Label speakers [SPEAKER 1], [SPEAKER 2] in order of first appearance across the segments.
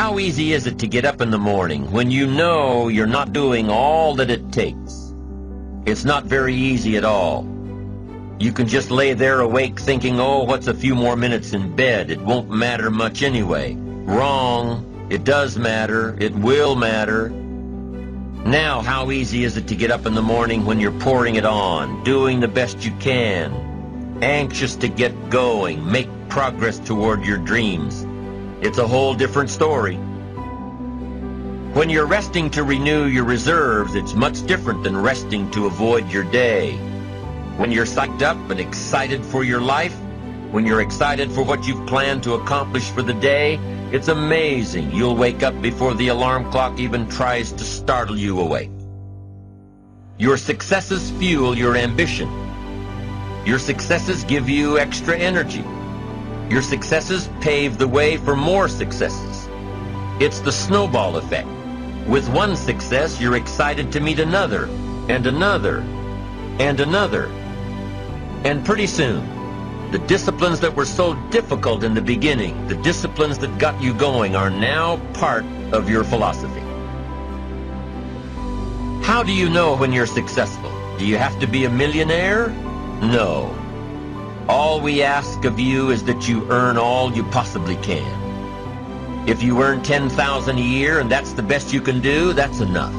[SPEAKER 1] How easy is it to get up in the morning when you know you're not doing all that it takes? It's not very easy at all. You can just lay there awake thinking, oh, what's a few more minutes in bed? It won't matter much anyway. Wrong. It does matter. It will matter. Now, how easy is it to get up in the morning when you're pouring it on, doing the best you can, anxious to get going, make progress toward your dreams? It's a whole different story. When you're resting to renew your reserves, it's much different than resting to avoid your day. When you're psyched up and excited for your life, when you're excited for what you've planned to accomplish for the day, it's amazing you'll wake up before the alarm clock even tries to startle you awake. Your successes fuel your ambition. Your successes give you extra energy. Your successes pave the way for more successes. It's the snowball effect. With one success, you're excited to meet another, and another, and another. And pretty soon, the disciplines that were so difficult in the beginning, the disciplines that got you going, are now part of your philosophy. How do you know when you're successful? Do you have to be a millionaire? No. All we ask of you is that you earn all you possibly can. If you earn $10,000 a year and that's the best you can do, that's enough.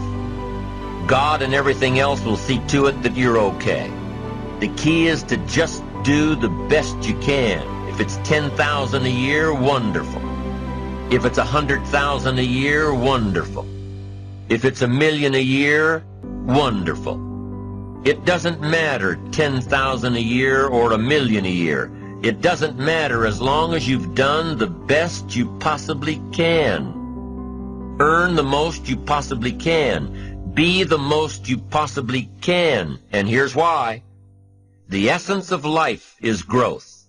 [SPEAKER 1] God and everything else will see to it that you're okay. The key is to just do the best you can. If it's $10,000 a year, wonderful. If it's $100,000 a year, wonderful. If it's $1 million a year, wonderful. It doesn't matter $10,000 a year or $1 million a year. It doesn't matter as long as you've done the best you possibly can. Earn the most you possibly can. Be the most you possibly can. And here's why. The essence of life is growth.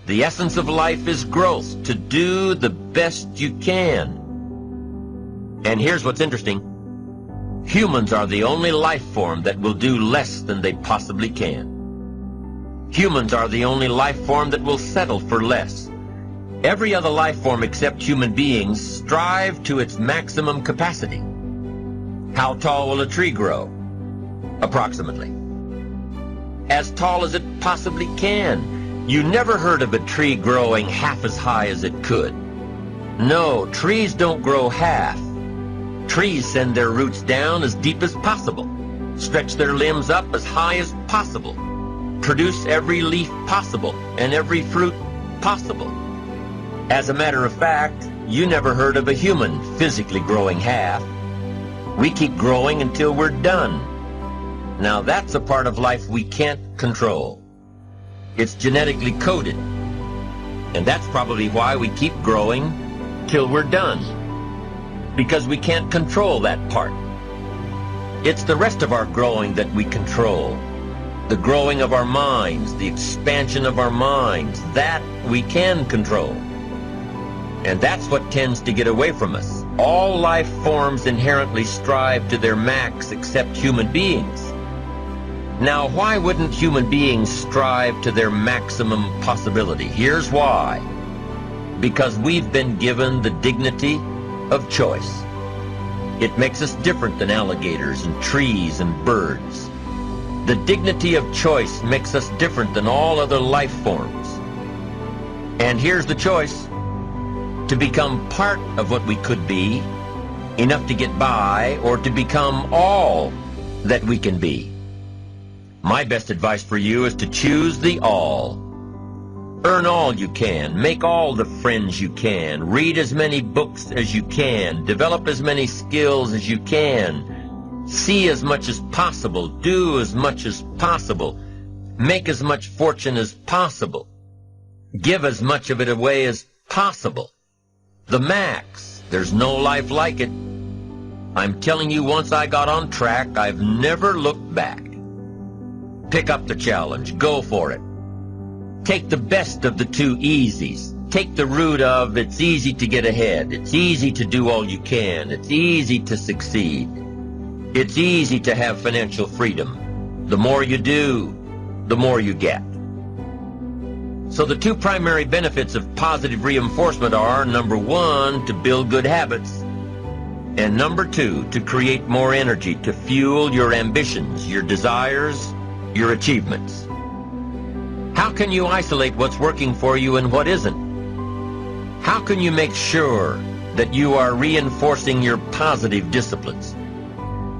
[SPEAKER 1] The essence of life is growth, to do the best you can. And here's what's interesting. Humans are the only life form that will do less than they possibly can. Humans are the only life form that will settle for less. Every other life form except human beings strive to its maximum capacity. How tall will a tree grow? Approximately. As tall as it possibly can. You never heard of a tree growing half as high as it could. No, trees don't grow half. Trees send their roots down as deep as possible, stretch their limbs up as high as possible, produce every leaf possible and every fruit possible. As a matter of fact, you never heard of a human physically growing half. We keep growing until we're done. Now that's a part of life we can't control. It's genetically coded. And that's probably why we keep growing till we're done. Because we can't control that part. It's the rest of our growing that we control. The growing of our minds, the expansion of our minds, that we can control. And that's what tends to get away from us. All life forms inherently strive to their max except human beings. Now, why wouldn't human beings strive to their maximum possibility? Here's why. Because we've been given the dignity of choice. It makes us different than alligators and trees and birds. The dignity of choice makes us different than all other life forms. And here's the choice: to become part of what we could be, enough to get by, or to become all that we can be. My best advice for you is to choose the all. Earn all you can, make all the friends you can, read as many books as you can, develop as many skills as you can, see as much as possible, do as much as possible, make as much fortune as possible, give as much of it away as possible. The max. There's no life like it. I'm telling you, once I got on track, I've never looked back. Pick up the challenge. Go for it. Take the best of the two easies. Take the route of it's easy to get ahead. It's easy to do all you can. It's easy to succeed. It's easy to have financial freedom. The more you do, the more you get. So the two primary benefits of positive reinforcement are, number one, to build good habits, and number two, to create more energy to fuel your ambitions, your desires, your achievements. How can you isolate what's working for you and what isn't? How can you make sure that you are reinforcing your positive disciplines?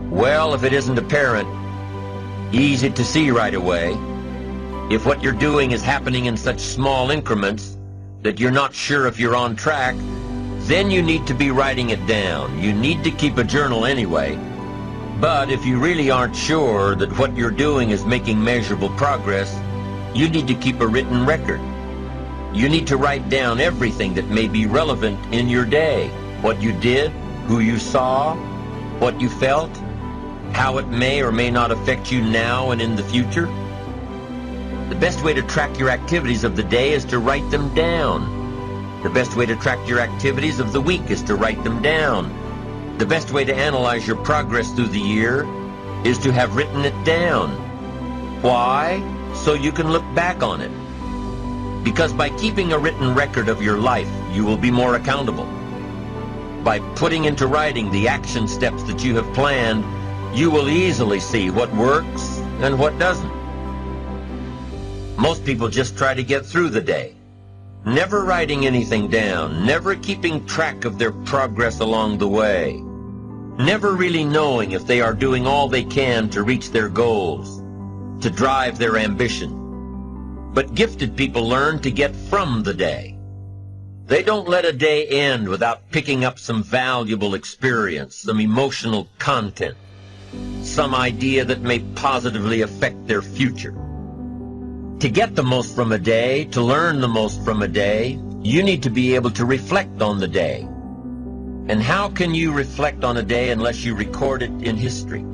[SPEAKER 1] Well, if it isn't apparent, easy to see right away, if what you're doing is happening in such small increments that you're not sure if you're on track, then you need to be writing it down. You need to keep a journal anyway. But if you really aren't sure that what you're doing is making measurable progress, you need to keep a written record. You need to write down everything that may be relevant in your day. What you did, who you saw, what you felt, how it may or may not affect you now and in the future. The best way to track your activities of the day is to write them down. The best way to track your activities of the week is to write them down. The best way to analyze your progress through the year is to have written it down. Why? So you can look back on it. Because by keeping a written record of your life, you will be more accountable. By putting into writing the action steps that you have planned, you will easily see what works and what doesn't. Most people just try to get through the day, never writing anything down, never keeping track of their progress along the way, never really knowing if they are doing all they can to reach their goals, to drive their ambition. But gifted people learn to get from the day. They don't let a day end without picking up some valuable experience, some emotional content, some idea that may positively affect their future. To get the most from a day, to learn the most from a day, you need to be able to reflect on the day. And how can you reflect on a day unless you record it in history?